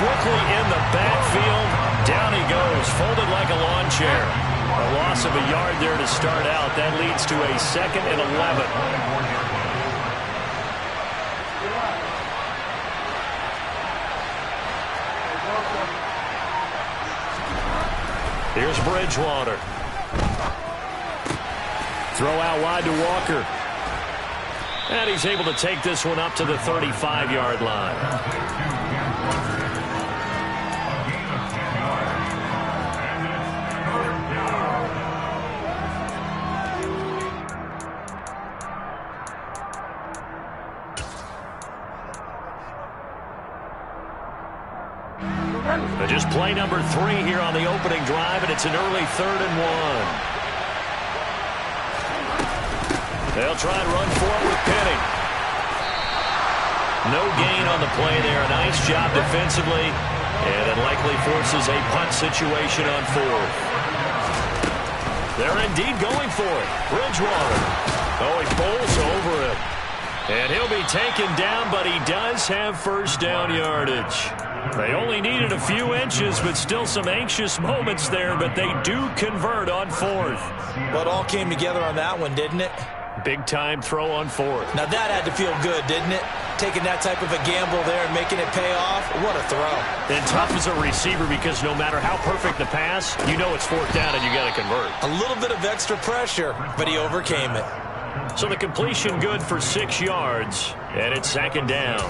quickly in the backfield. Down he goes, folded like a lawn chair. A loss of a yard there to start out. That leads to a 2nd and 11. Here's Bridgewater. Throw out wide to Walker. And he's able to take this one up to the 35-yard line. Just play number 3 here on the opening drive, and it's an early 3rd and 1. They'll try and run for it with Penny. No gain on the play there. A nice job defensively, and it likely forces a punt situation on 4th. They're indeed going for it. Bridgewater. Oh, he bowls over him. And he'll be taken down, but he does have first down yardage. They only needed a few inches, but still some anxious moments there, but they do convert on 4th. Well, it all came together on that one, didn't it? Big-time throw on 4th. Now that had to feel good, didn't it? Taking that type of a gamble there and making it pay off. What a throw. And tough as a receiver because no matter how perfect the pass, you know it's 4th down and you got to convert. A little bit of extra pressure, but he overcame it. So the completion good for 6 yards, and it's 2nd down.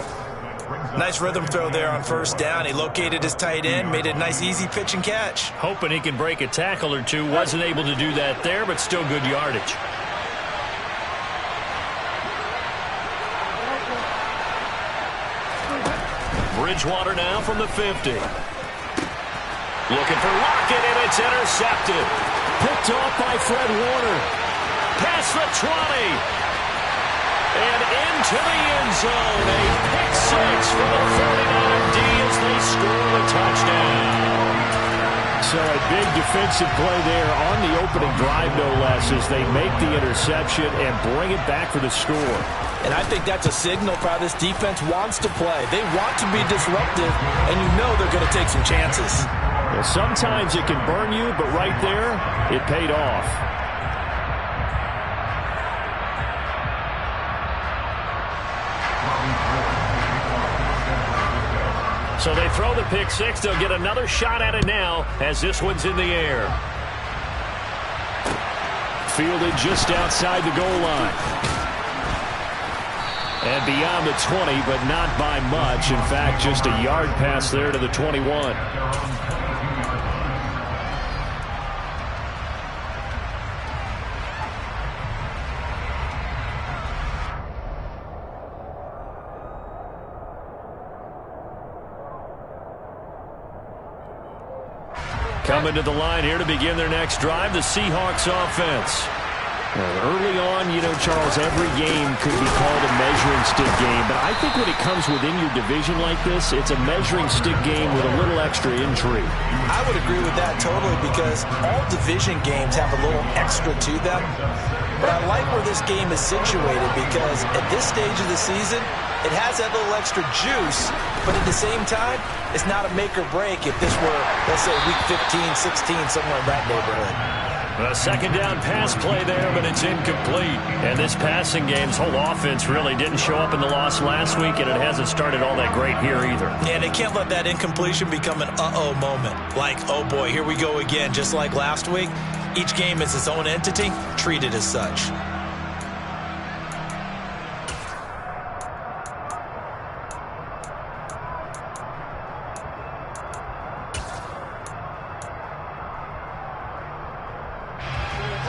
Nice rhythm throw there on 1st down. He located his tight end, made a nice easy pitch and catch. Hoping he can break a tackle or two. Wasn't able to do that there, but still good yardage. Bridgewater now from the 50. Looking for Lockett, and it's intercepted. Picked off by Fred Warner. Past the 20. And into the end zone. A pick 6 for the 49er D as they score a touchdown. So a big defensive play there on the opening drive, no less, as they make the interception and bring it back for the score. And I think that's a signal for how this defense wants to play. They want to be disruptive, and you know they're going to take some chances. Well, sometimes it can burn you, but right there, it paid off. So they throw the pick 6. They'll get another shot at it now as this one's in the air. Fielded just outside the goal line. And beyond the 20, but not by much. In fact, just a yard pass there to the 21. Coming to the line here to begin their next drive, the Seahawks offense. Early on, you know, Charles, every game could be called a measuring stick game, but I think when it comes within your division like this, it's a measuring stick game with a little extra intrigue. I would agree with that totally because all division games have a little extra to them. But I like where this game is situated because at this stage of the season, it has that little extra juice, but at the same time, it's not a make or break if this were, let's say, week 15, 16, somewhere in that neighborhood. A 2nd down pass play there, but it's incomplete. And this passing game's whole offense really didn't show up in the loss last week, and it hasn't started all that great here either. And they can't let that incompletion become an uh-oh moment. Like, oh boy, here we go again. Just like last week, each game is its own entity, treated as such.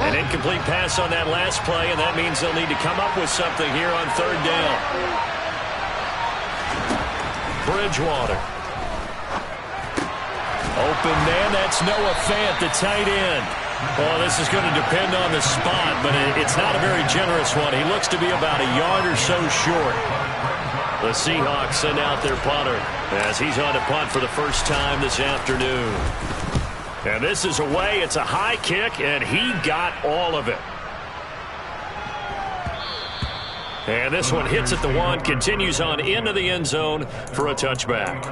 An incomplete pass on that last play, and that means they'll need to come up with something here on 3rd down. Bridgewater. Open man, that's Noah Fant, the tight end. Well, this is going to depend on the spot, but it's not a very generous one. He looks to be about a yard or so short. The Seahawks send out their punter as he's on to punt for the first time this afternoon. And this is away. It's a high kick, and he got all of it. And this one hits at the 1, continues on into the end zone for a touchback.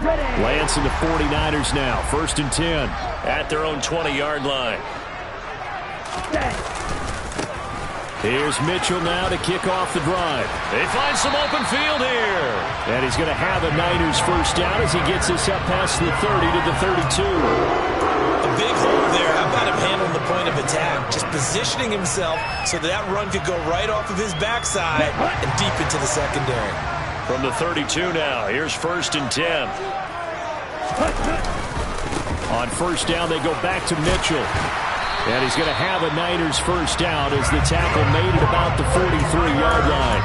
Lance and the 49ers now. 1st and 10 at their own 20-yard line. Here's Mitchell now to kick off the drive. They find some open field here. And he's going to have a Niners first down as he gets this up past the 30 to the 32. A big hole there. How about him handling the point of attack? Just positioning himself so that run could go right off of his backside and deep into the secondary. From the 32 now, here's 1st and 10. On first down, they go back to Mitchell. And he's going to have a Niners first down as the tackle made it about the 43-yard line.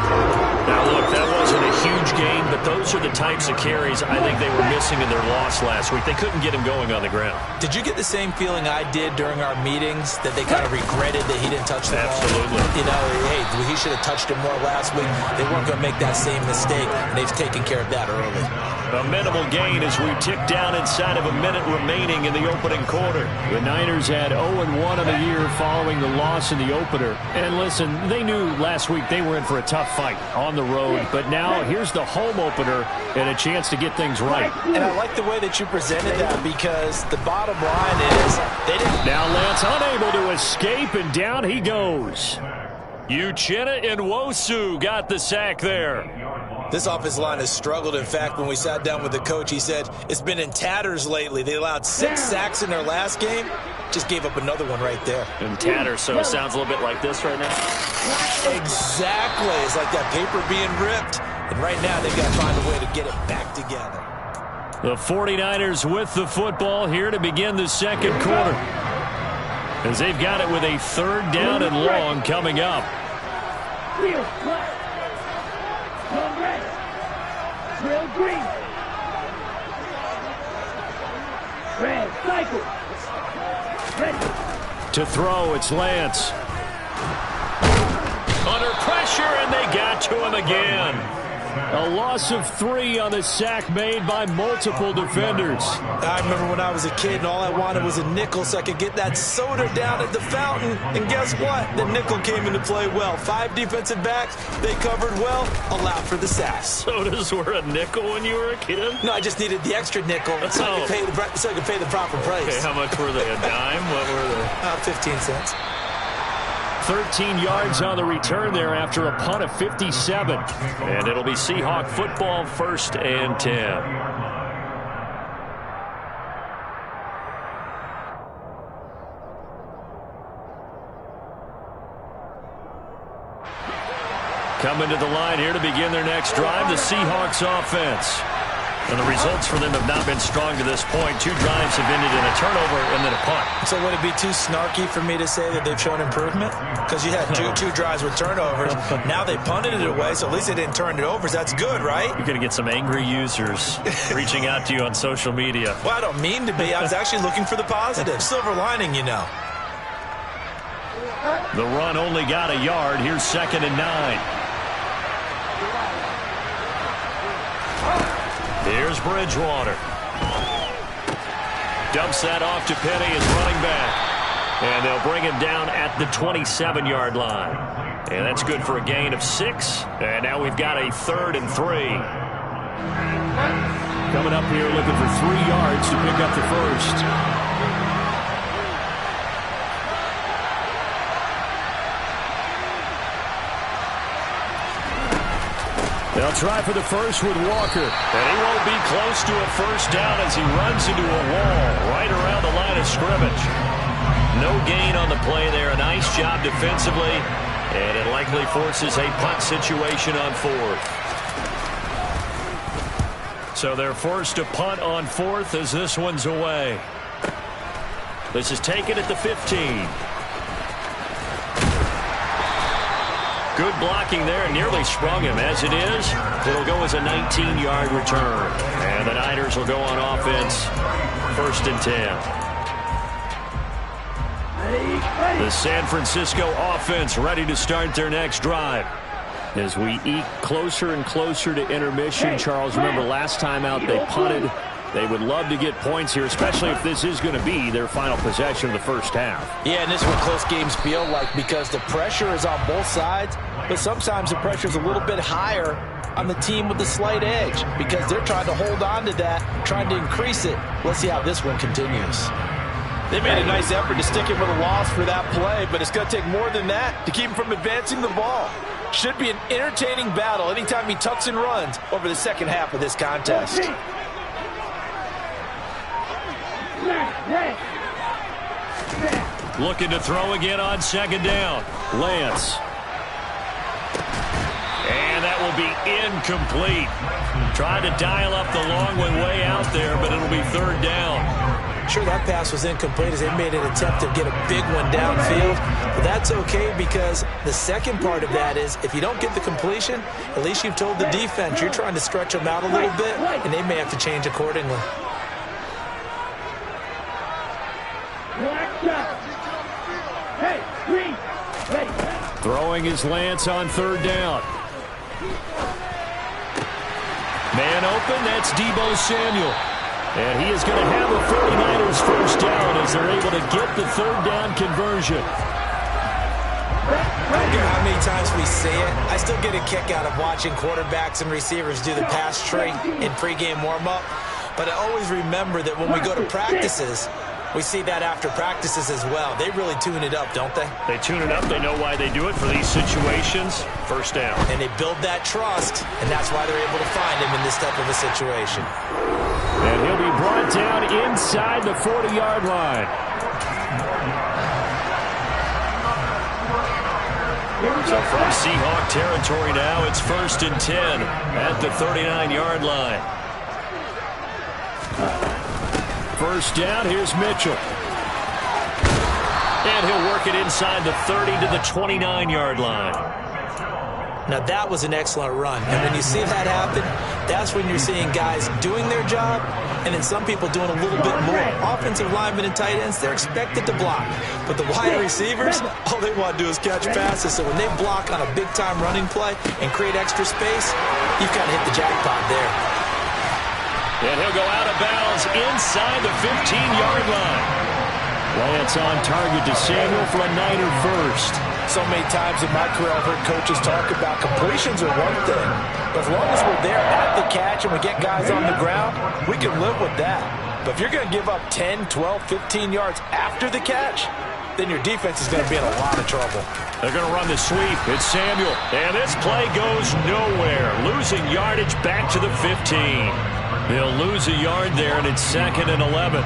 Now, look, that wasn't a huge gain, but those are the types of carries I think they were missing in their loss last week. They couldn't get him going on the ground. Did you get the same feeling I did during our meetings, that they kind of regretted that he didn't touch the ball? Absolutely. You know, hey, he should have touched it more last week. They weren't going to make that same mistake, and they've taken care of that early. A minimal gain as we tick down inside of a minute remaining in the opening quarter. The Niners had 0-1 on the year following the loss in the opener. And listen, they knew last week they were in for a tough fight on the road. But now here's the home opener and a chance to get things right. And I like the way that you presented that, because the bottom line is they didn't. Now Lance unable to escape, and down he goes. Uchenna Nwosu got the sack there. This offensive line has struggled. In fact, when we sat down with the coach, he said it's been in tatters lately. They allowed 6 sacks in their last game. Just gave up another one right there. In tatters, so it sounds a little bit like this right now. Exactly. It's like that paper being ripped. And right now, they've got to find a way to get it back together. The 49ers with the football here to begin the second quarter, as they've got it with a 3rd down and long coming up. Real green. Red, cycle. Ready. To throw, it's Lance. Under pressure, and they got to him again. A loss of 3 on the sack made by multiple defenders. I remember when I was a kid and all I wanted was a nickel so I could get that soda down at the fountain. And guess what? The nickel came into play well. 5 defensive backs, they covered well, allowed for the sack. Sodas were a nickel when you were a kid? No, I just needed the extra nickel so I could pay the proper price. Okay, how much were they? A dime? What were they? 15 cents. 13 yards on the return there after a punt of 57. And it'll be Seahawk football, 1st and 10. Coming to the line here to begin their next drive, the Seahawks offense. And the results for them have not been strong to this point. 2 drives have ended in a turnover and then a punt. So would it be too snarky for me to say that they've shown improvement? Because you had two drives with turnovers. Now they punted it away, so at least they didn't turn it over. So that's good, right? You're going to get some angry users reaching out to you on social media. Well, I don't mean to be. I was actually looking for the positive. Silver lining, you know. The run only got a yard. Here's 2nd and 9. Here's Bridgewater. Dumps that off to Penny as running back. And they'll bring him down at the 27-yard line. And that's good for a gain of 6. And now we've got a 3rd and 3. Coming up here looking for 3 yards to pick up the first. They'll try for the first with Walker. And he won't be close to a first down as he runs into a wall right around the line of scrimmage. No gain on the play there. A nice job defensively. And it likely forces a punt situation on 4th. So they're forced to punt on 4th as this one's away. This is taken at the 15. Good blocking there, and nearly sprung him. As it is, it'll go as a 19-yard return. And the Niners will go on offense, 1st and 10. The San Francisco offense ready to start their next drive. As we eke closer and closer to intermission, Charles, remember last time out they punted. They would love to get points here, especially if this is going to be their final possession of the first half. Yeah, and this is what close games feel like, because the pressure is on both sides, but sometimes the pressure is a little bit higher on the team with the slight edge because they're trying to hold on to that, trying to increase it. Let's see how this one continues. They made a nice effort to stick him with a loss for that play, but it's going to take more than that to keep him from advancing the ball. Should be an entertaining battle anytime he tucks and runs over the second half of this contest. Looking to throw again on second down. Lance. And that will be incomplete. Trying to dial up the long way out there, but it'll be third down. Sure, that pass was incomplete as they made an attempt to get a big one downfield. But that's okay because the second part of that is if you don't get the completion, at least you've told the defense you're trying to stretch them out a little bit, and they may have to change accordingly. Throwing his Lance on third down. Man open, that's Deebo Samuel. And he is going to have a 49ers first down as they're able to get the third down conversion. I don't care how many times we say it, I still get a kick out of watching quarterbacks and receivers do the pass tree in pregame warm-up. But I always remember that when we go to practices, we see that after practices as well. They really tune it up, don't they? They tune it up. They know why they do it for these situations. First down. And they build that trust, and that's why they're able to find him in this type of a situation. And he'll be brought down inside the 40-yard line. So from Seahawk territory now, it's 1st and 10 at the 39-yard line. First down, here's Mitchell. And he'll work it inside the 30 to the 29-yard line. Now that was an excellent run. And when you see that happen, that's when you're seeing guys doing their job and then some people doing a little bit more. Offensive linemen and tight ends, they're expected to block. But the wide receivers, all they want to do is catch passes. So when they block on a big-time running play and create extra space, you've kind of hit the jackpot there. And he'll go out of bounds inside the 15-yard line. Lance on target to Samuel for a Niner first. So many times in my career I've heard coaches talk about completions are one thing. But as long as we're there at the catch and we get guys on the ground, we can live with that. But if you're going to give up 10, 12, 15 yards after the catch, then your defense is going to be in a lot of trouble. They're going to run the sweep. It's Samuel. And this play goes nowhere. Losing yardage back to the 15. They'll lose a yard there, and it's 2nd and 11.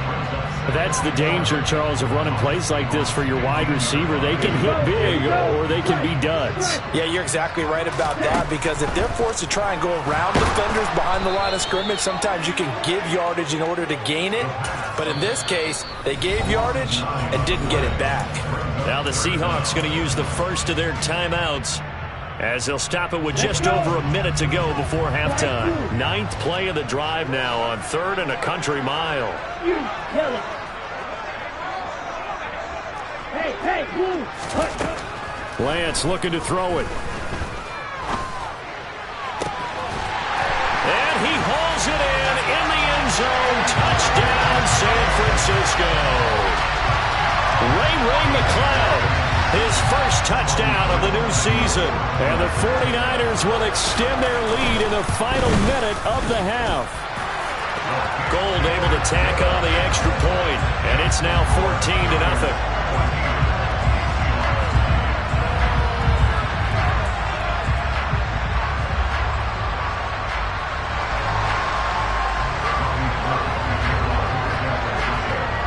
That's the danger, Charles, of running plays like this for your wide receiver. They can hit big or they can be duds. Yeah, you're exactly right about that because if they're forced to try and go around defenders behind the line of scrimmage, sometimes you can give yardage in order to gain it. But in this case, they gave yardage and didn't get it back. Now the Seahawks going to use the first of their timeouts as they'll stop it with just over a minute to go before halftime. 9th play of the drive now on 3rd and a country mile. Lance looking to throw it. And he hauls it in the end zone. Touchdown, San Francisco. Ray McCloud. His first touchdown of the new season. And the 49ers will extend their lead in the final minute of the half. Gold able to tack on the extra point, and it's now 14-0.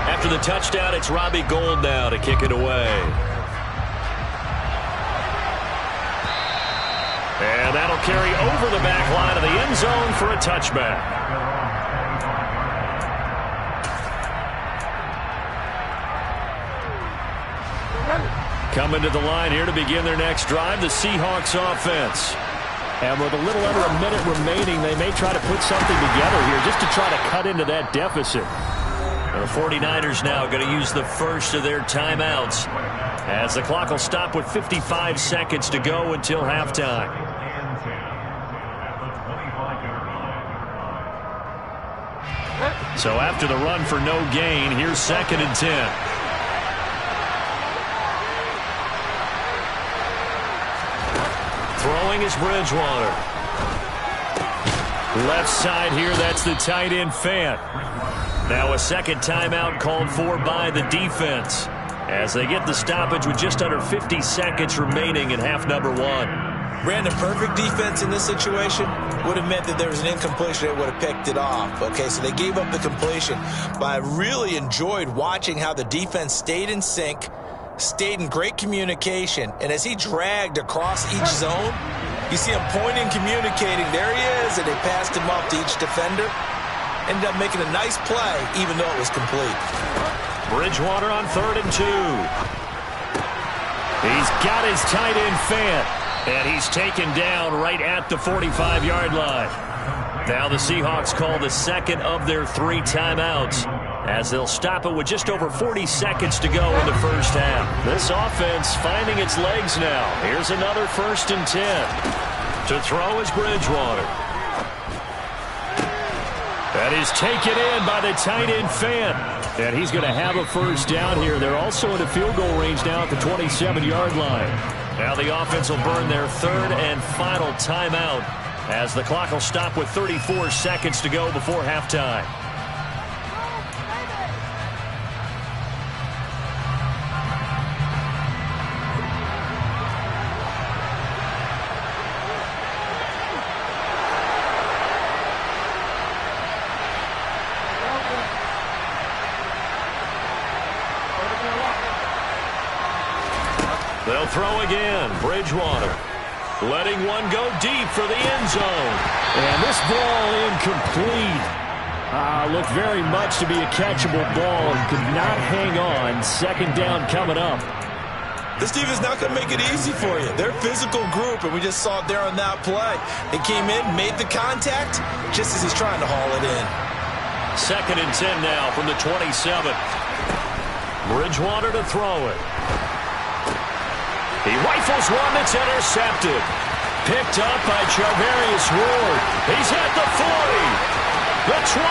After the touchdown, it's Robbie Gould now to kick it away. And that'll carry over the back line of the end zone for a touchback. Coming to the line here to begin their next drive, the Seahawks offense. And with a little under a minute remaining, they may try to put something together here just to try to cut into that deficit. And the 49ers now going to use the first of their timeouts as the clock will stop with 55 seconds to go until halftime. So after the run for no gain, here's 2nd and 10. Throwing is Bridgewater. Left side here, that's the tight end Fant. Now a second timeout called for by the defense as they get the stoppage with just under 50 seconds remaining in half number one. Brandon, perfect defense in this situation would have meant that there was an incompletion. They would have picked it off. Okay, so they gave up the completion. But I really enjoyed watching how the defense stayed in sync, stayed in great communication, and as he dragged across each zone, you see him pointing, communicating. There he is, and they passed him off to each defender. Ended up making a nice play, even though it was complete. Bridgewater on 3rd and 2. He's got his tight end Fant, and he's taken down right at the 45-yard line. Now the Seahawks call the second of their 3 timeouts as they'll stop it with just over 40 seconds to go in the first half. This offense finding its legs now. Here's another 1st and 10. To throw is Bridgewater. That is taken in by the tight end Fant. And he's going to have a first down here. They're also in a field goal range now at the 27-yard line. Now the offense will burn their 3rd and final timeout as the clock will stop with 34 seconds to go before halftime. They'll throw again. Bridgewater letting one go deep for the end zone. And this ball incomplete. Looked very much to be a catchable ball and could not hang on. 2nd down coming up. This defense is not going to make it easy for you. They're a physical group, and we just saw it there on that play. They came in, made the contact, just as he's trying to haul it in. 2nd and 10 now from the 27. Bridgewater to throw it. He rifles one that's intercepted. Picked up by Charvarius Ward. He's at the 40, the 20,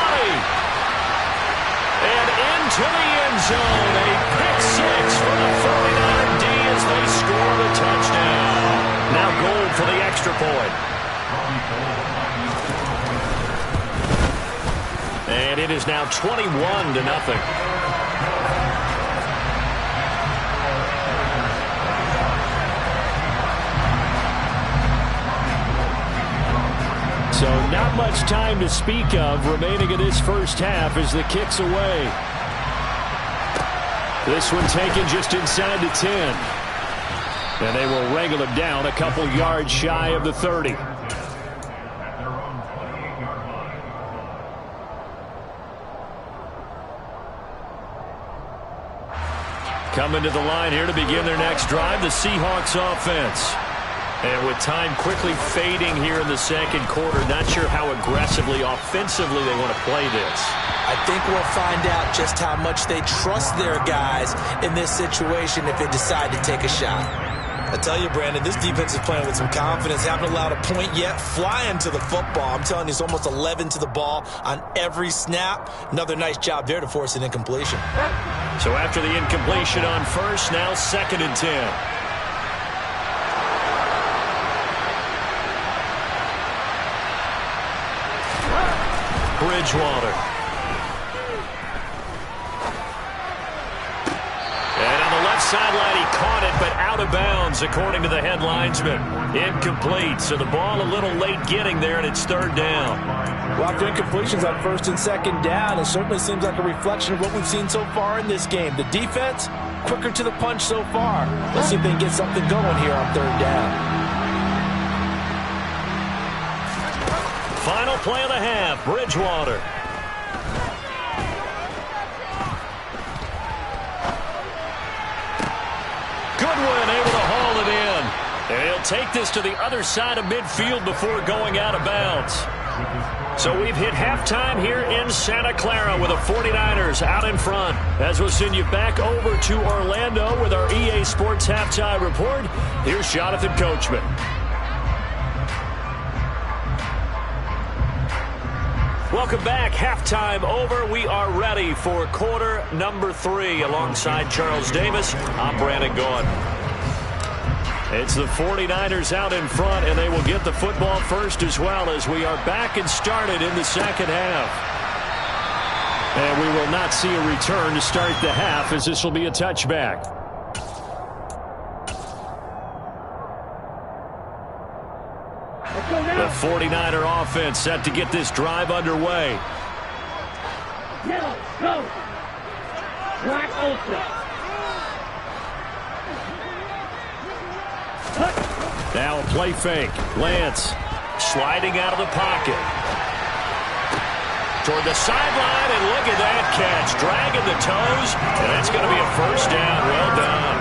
and into the end zone. A pick 6 for the 49er D as they score the touchdown. Now goal for the extra point. And it is now 21-0. So not much time to speak of remaining in this first half as the kick's away. This one taken just inside the 10. And they will wrangle him down a couple yards shy of the 30. Coming to the line here to begin their next drive, the Seahawks offense. And with time quickly fading here in the second quarter, not sure how aggressively, offensively they want to play this. I think we'll find out just how much they trust their guys in this situation if they decide to take a shot. I tell you, Brandon, this defense is playing with some confidence. Haven't allowed a point yet. Flying to the football. I'm telling you, it's almost 11 to the ball on every snap. Another nice job there to force an incompletion. So after the incompletion on first, now 2nd and 10. Bridgewater. And on the left sideline, he caught it, but out of bounds, according to the head linesman. Incomplete, so the ball a little late getting there, and it's 3rd down. Well, after incompletions on 1st and 2nd down, it certainly seems like a reflection of what we've seen so far in this game. The defense, quicker to the punch so far. Let's see if they can get something going here on 3rd down. Final play of the half, Bridgewater. Goodwin able to haul it in. And he'll take this to the other side of midfield before going out of bounds. So we've hit halftime here in Santa Clara with the 49ers out in front. As we'll send you back over to Orlando with our EA Sports Halftime Report, here's Jonathan Coachman. Welcome back. Halftime over. We are ready for quarter number 3 alongside Charles Davis. I'm Brandon Gaudin. It's the 49ers out in front, and they will get the football first as well as we are back and started in the second half. And we will not see a return to start the half, as this will be a touchback. The 49er offense set to get this drive underway. Yellow, go. Black Olsen. Now a play fake. Lance sliding out of the pocket. Toward the sideline, and look at that catch. Dragging the toes, and that's going to be a first down. Well done.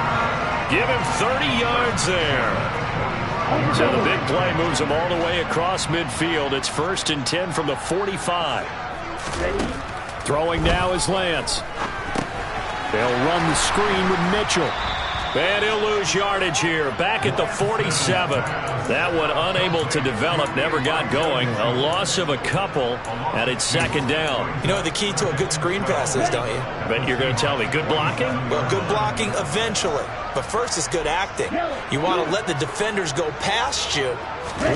Give him 30 yards there. So the big play moves him all the way across midfield. It's 1st and 10 from the 45. Throwing now is Lance. They'll run the screen with Mitchell. And he'll lose yardage here. Back at the 47. That one unable to develop, never got going. A loss of a couple, and it's second down. You know what the key to a good screen pass is, don't you? But you're going to tell me, good blocking? Well, good blocking eventually. But first is good acting. You want to let the defenders go past you,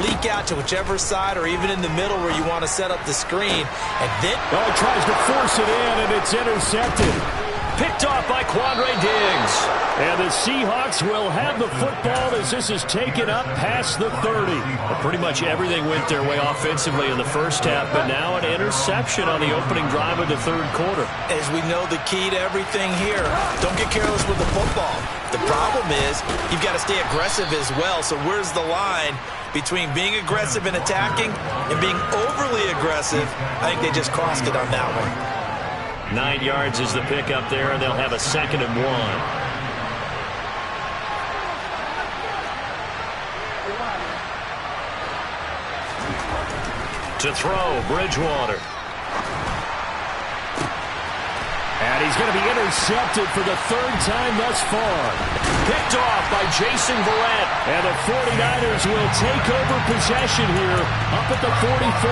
leak out to whichever side or even in the middle where you want to set up the screen. And then he tries to force it in, and it's intercepted. Picked off by Quandre Diggs. And the Seahawks will have the football as this is taken up past the 30. Well, pretty much everything went their way offensively in the first half, but now an interception on the opening drive of the third quarter. As we know, the key to everything here, don't get careless with the football. The problem is you've got to stay aggressive as well. So where's the line between being aggressive and attacking and being overly aggressive? I think they just crossed it on that one. 9 yards is the pickup there, and they'll have a 2nd and 1. To throw, Bridgewater. And he's going to be intercepted for the 3rd time thus far. Picked off by Jason Verrett. And the 49ers will take over possession here up at the 44.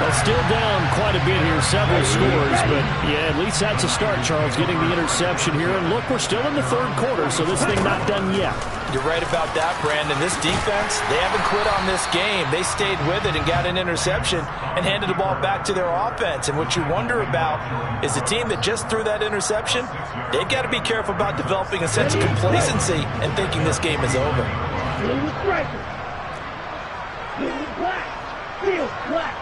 Well, still down quite a bit here, several scores. But, yeah, at least that's a start, Charles, getting the interception here. And look, we're still in the third quarter, so this thing not done yet. You're right about that, Brandon. This defense, they haven't quit on this game. They stayed with it and got an interception and handed the ball back to their offense. And what you wonder about is the team that just threw that interception, they've got to be careful about developing a sense of complacency and thinking this game is over. Blue striker. Blue black. Field black.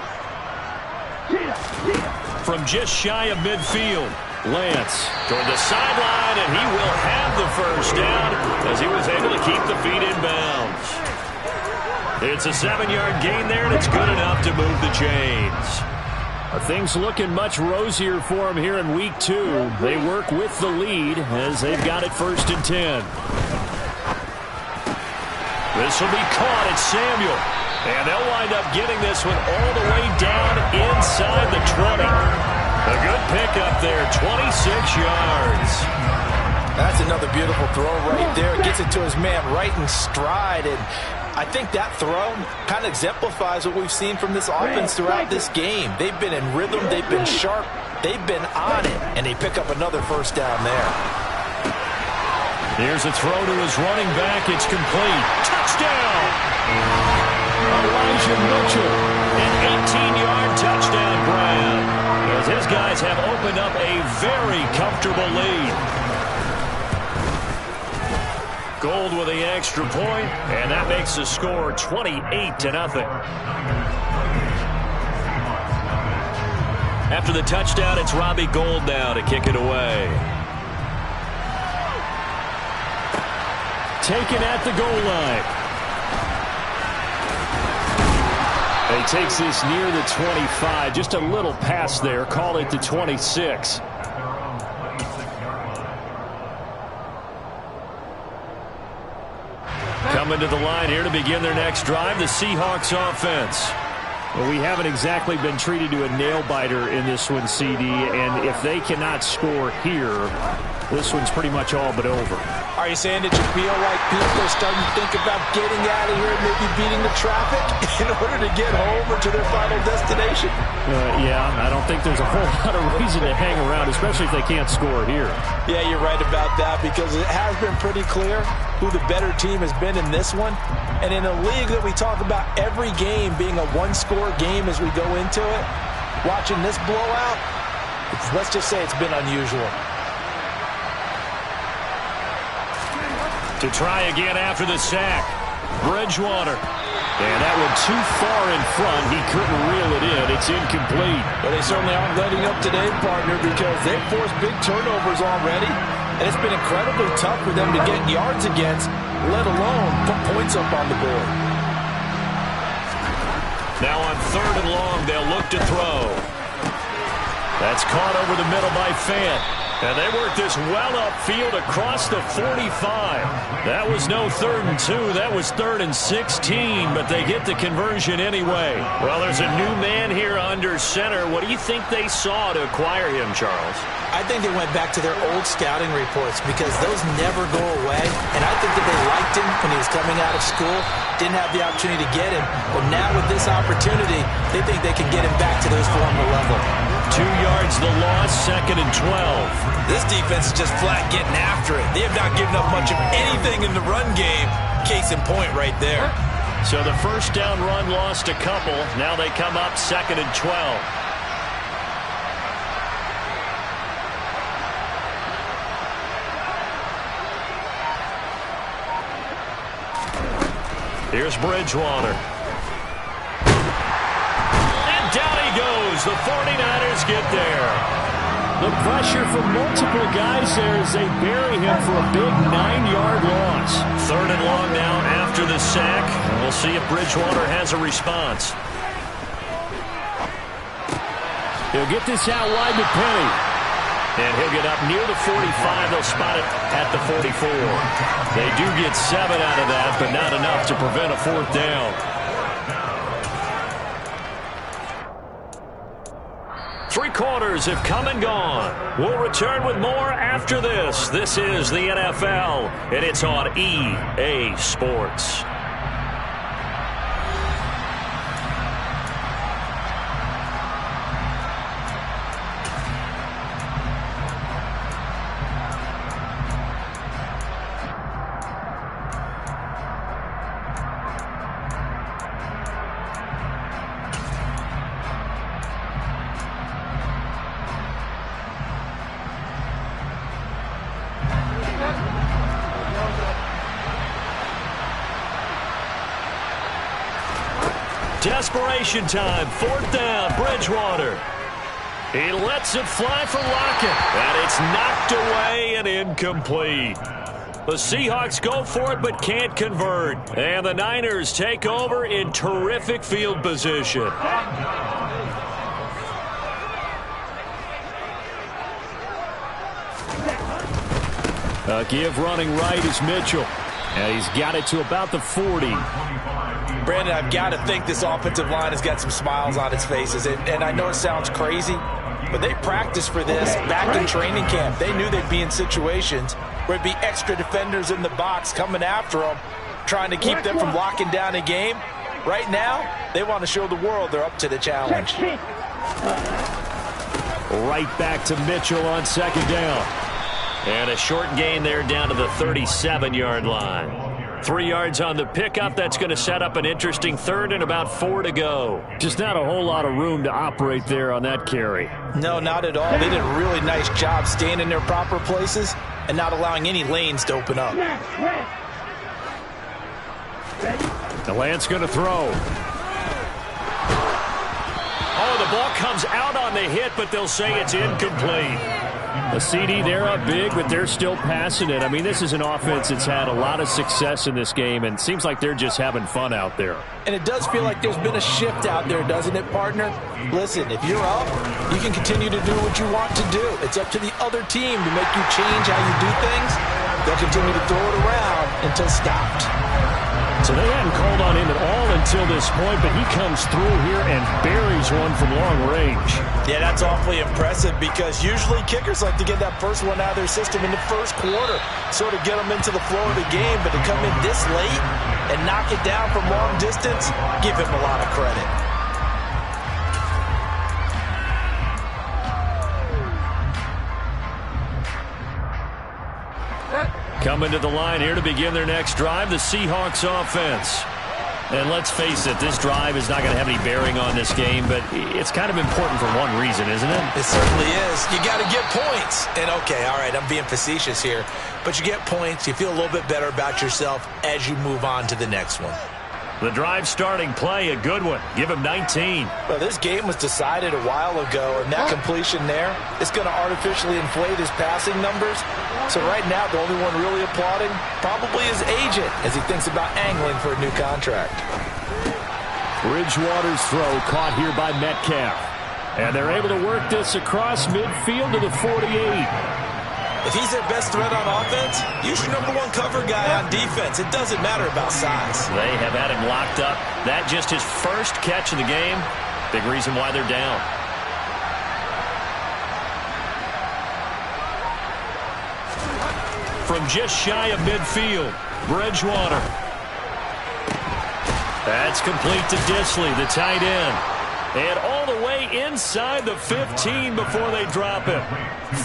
From just shy of midfield, Lance toward the sideline, and he will have the first down as he was able to keep the feet in bounds. It's a 7-yard gain there, and it's good enough to move the chains. Things looking much rosier for him here in week 2. They work with the lead as they've got it 1st and 10. This will be caught. It's Samuel. And they'll wind up getting this one all the way down inside the 20. A good pickup there, 26 yards. That's another beautiful throw right there. It gets it to his man right in stride. And I think that throw kind of exemplifies what we've seen from this offense throughout this game. They've been in rhythm. They've been sharp. They've been on it. And they pick up another first down there. Here's a throw to his running back. It's complete. Touchdown! Elijah Mitchell, an 18-yard touchdown grab, as his guys have opened up a very comfortable lead. Gold with the extra point, and that makes the score 28-0. After the touchdown, it's Robbie Gould now to kick it away. Taken at the goal line. He takes this near the 25. Just a little pass there. Call it the 26. Coming to the line here to begin their next drive, the Seahawks offense. Well, we haven't exactly been treated to a nail-biter in this one, CD, and if they cannot score here, this one's pretty much all but over. Are you saying that you feel like people are starting to think about getting out of here and maybe beating the traffic in order to get home or to their final destination? Yeah, I don't think there's a whole lot of reason to hang around, especially if they can't score here. Yeah, you're right about that because it has been pretty clear who the better team has been in this one. And in a league that we talk about every game being a one-score game as we go into it, watching this blowout, let's just say it's been unusual. To try again after the sack, Bridgewater. And that one too far in front. He couldn't reel it in. It's incomplete. But they certainly aren't letting up today, partner, because they've forced big turnovers already. And it's been incredibly tough for them to get yards against, let alone put points up on the board. Now on 3rd and long, they'll look to throw. That's caught over the middle by Fant. And they work this well upfield across the 45. That was no 3rd and 2. That was 3rd and 16, but they get the conversion anyway. Well, there's a new man here under center. What do you think they saw to acquire him, Charles? I think they went back to their old scouting reports because those never go away. And I think that they liked him when he was coming out of school. Didn't have the opportunity to get him. But now with this opportunity, they think they can get him back to those former level. 2 yards the loss, 2nd and 12. This defense is just flat getting after it. They have not given up much of anything in the run game. Case in point right there. So the first down run lost a couple. Now they come up 2nd and 12. Here's Bridgewater. And down he goes. The 49ers get there. The pressure from multiple guys there as they bury him for a big 9-yard loss. 3rd and long now after the sack. And we'll see if Bridgewater has a response. He'll get this out wide to Penny. And he'll get up near the 45. They'll spot it at the 44. They do get 7 out of that, but not enough to prevent a 4th down. 3 quarters have come and gone. We'll return with more after this. This is the NFL, and it's on EA Sports. Desperation time, 4th down, Bridgewater. He lets it fly for Lockett, and it's knocked away and incomplete. The Seahawks go for it but can't convert, and the Niners take over in terrific field position. Give running right is Mitchell, and he's got it to about the 40. Brandon, I've got to think this offensive line has got some smiles on its faces. And I know it sounds crazy, but they practiced for this back in training camp. They knew they'd be in situations where it'd be extra defenders in the box coming after them, trying to keep them from locking down a game. Right now, they want to show the world they're up to the challenge. Right back to Mitchell on 2nd down. And a short gain there down to the 37-yard line. 3 yards on the pickup. That's going to set up an interesting 3rd and about 4 to go. Just not a whole lot of room to operate there on that carry. No, not at all. They did a really nice job staying in their proper places and not allowing any lanes to open up. The Lance going to throw. Oh, the ball comes out on the hit, but they'll say it's incomplete. A CD, they're up big, but they're still passing it. I mean, this is an offense that's had a lot of success in this game, and it seems like they're just having fun out there. And it does feel like there's been a shift out there, doesn't it, partner? Listen, if you're up, you can continue to do what you want to do. It's up to the other team to make you change how you do things. They'll continue to throw it around until stopped. So they hadn't called on him at all until this point, but he comes through here and buries one from long range. Yeah, that's awfully impressive because usually kickers like to get that first one out of their system in the first quarter, sort of get them into the flow of the game, but to come in this late and knock it down from long distance, give him a lot of credit. Coming to the line here to begin their next drive, the Seahawks offense. And let's face it, this drive is not going to have any bearing on this game, but it's kind of important for one reason, isn't it? It certainly is. You got to get points. And okay, all right, I'm being facetious here, but you get points, you feel a little bit better about yourself as you move on to the next one. The drive starting play, a good one. Give him 19. Well, this game was decided a while ago, and that completion there is going to artificially inflate his passing numbers. So right now, the only one really applauding probably his agent as he thinks about angling for a new contract. Bridgewater's throw caught here by Metcalf. And they're able to work this across midfield to the 48. If he's their best threat on offense, use your #1 cover guy on defense. It doesn't matter about size. They have had him locked up. That just his first catch of the game. Big reason why they're down. From just shy of midfield, Bridgewater. That's complete to Disley, the tight end. And all the way inside the 15 before they drop him.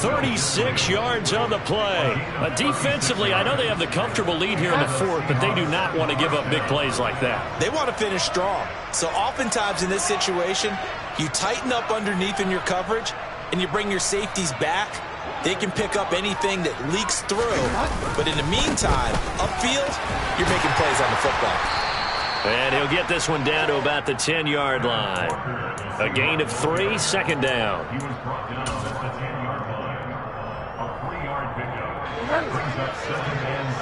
36 yards on the play. Defensively, I know they have the comfortable lead here in the fourth, but they do not want to give up big plays like that. They want to finish strong. So oftentimes in this situation, you tighten up underneath in your coverage, and you bring your safeties back. They can pick up anything that leaks through. But in the meantime, upfield, you're making plays on the football. And he'll get this one down to about the 10-yard line. A gain of 3, second down. He was brought down at the 10-yard line. A 3-yard pickup. Brings up 2nd and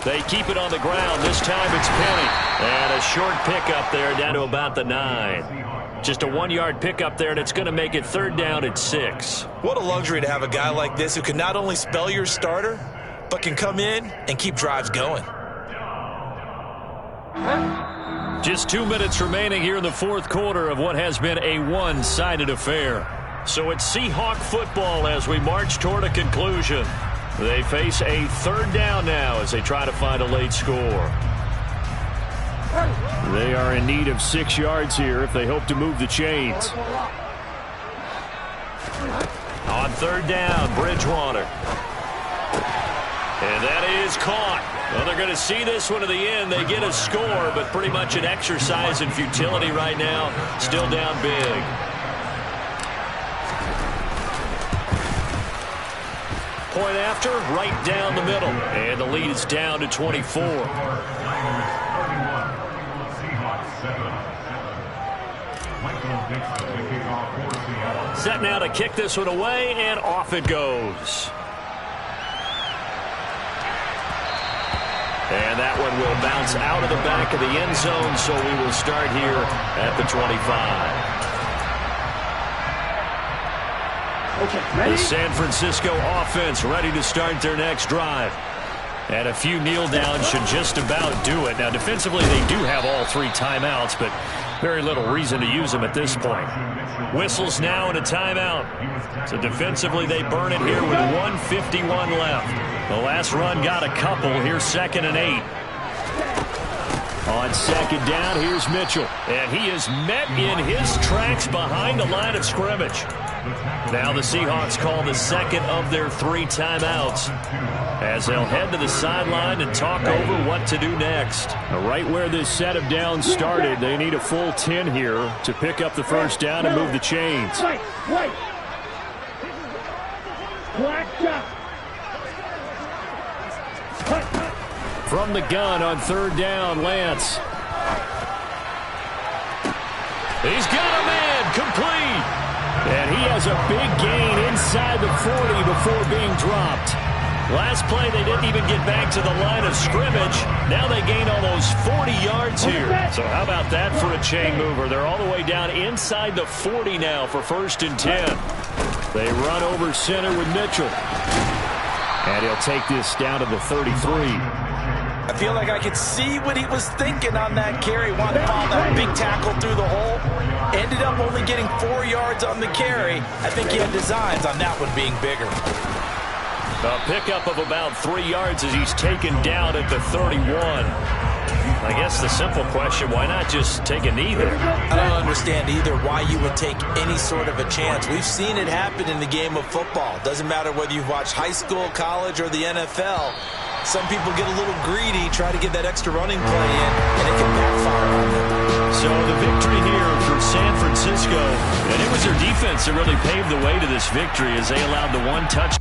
7. They keep it on the ground. This time it's Penny. And a short pickup there down to about the 9. Just a 1-yard pickup there, and it's going to make it 3rd down at 6. What a luxury to have a guy like this who can not only spell your starter, but can come in and keep drives going. Just 2 minutes remaining here in the fourth quarter of what has been a one-sided affair. So it's Seahawk football as we march toward a conclusion. They face a 3rd down now as they try to find a late score. They are in need of 6 yards here if they hope to move the chains. On 3rd down, Bridgewater. And that is caught. Well, they're going to see this one to the end. They get a score, but pretty much an exercise in futility right now. Still down big. Point after, right down the middle. And the lead is down to 24. Set now to kick this one away, and off it goes. And that one will bounce out of the back of the end zone, so we will start here at the 25. Okay, ready? The San Francisco offense ready to start their next drive. And a few kneel downs should just about do it. Now, defensively, they do have all 3 timeouts, but very little reason to use them at this point. Whistles now and a timeout. So defensively, they burn it here with 1:51 left. The last run got a couple. Here's 2nd and 8. On 2nd down, here's Mitchell. And he is met in his tracks behind the line of scrimmage. Now the Seahawks call the 2nd of their 3 timeouts as they'll head to the sideline and talk over what to do next. Right where this set of downs started, they need a full 10 here to pick up the 1st down and move the chains. Wait. Black shot. From the gun on 3rd down, Lance. He's got a man, complete. And he has a big gain inside the 40 before being dropped. Last play, they didn't even get back to the line of scrimmage. Now they gain almost 40 yards here. So how about that for a chain mover? They're all the way down inside the 40 now for 1st and 10. They run over center with Mitchell. And he'll take this down to the 33. I feel like I could see what he was thinking on that carry. Wanted to follow that big tackle through the hole. Ended up only getting 4 yards on the carry. I think he had designs on that one being bigger. A pickup of about 3 yards as he's taken down at the 31. I guess the simple question, why not just take a knee there? I don't understand either why you would take any sort of a chance. We've seen it happen in the game of football. Doesn't matter whether you've watched high school, college, or the NFL. Some people get a little greedy, try to get that extra running play in, and it can backfire on them. So the victory here for San Francisco, and it was their defense that really paved the way to this victory as they allowed the one touch.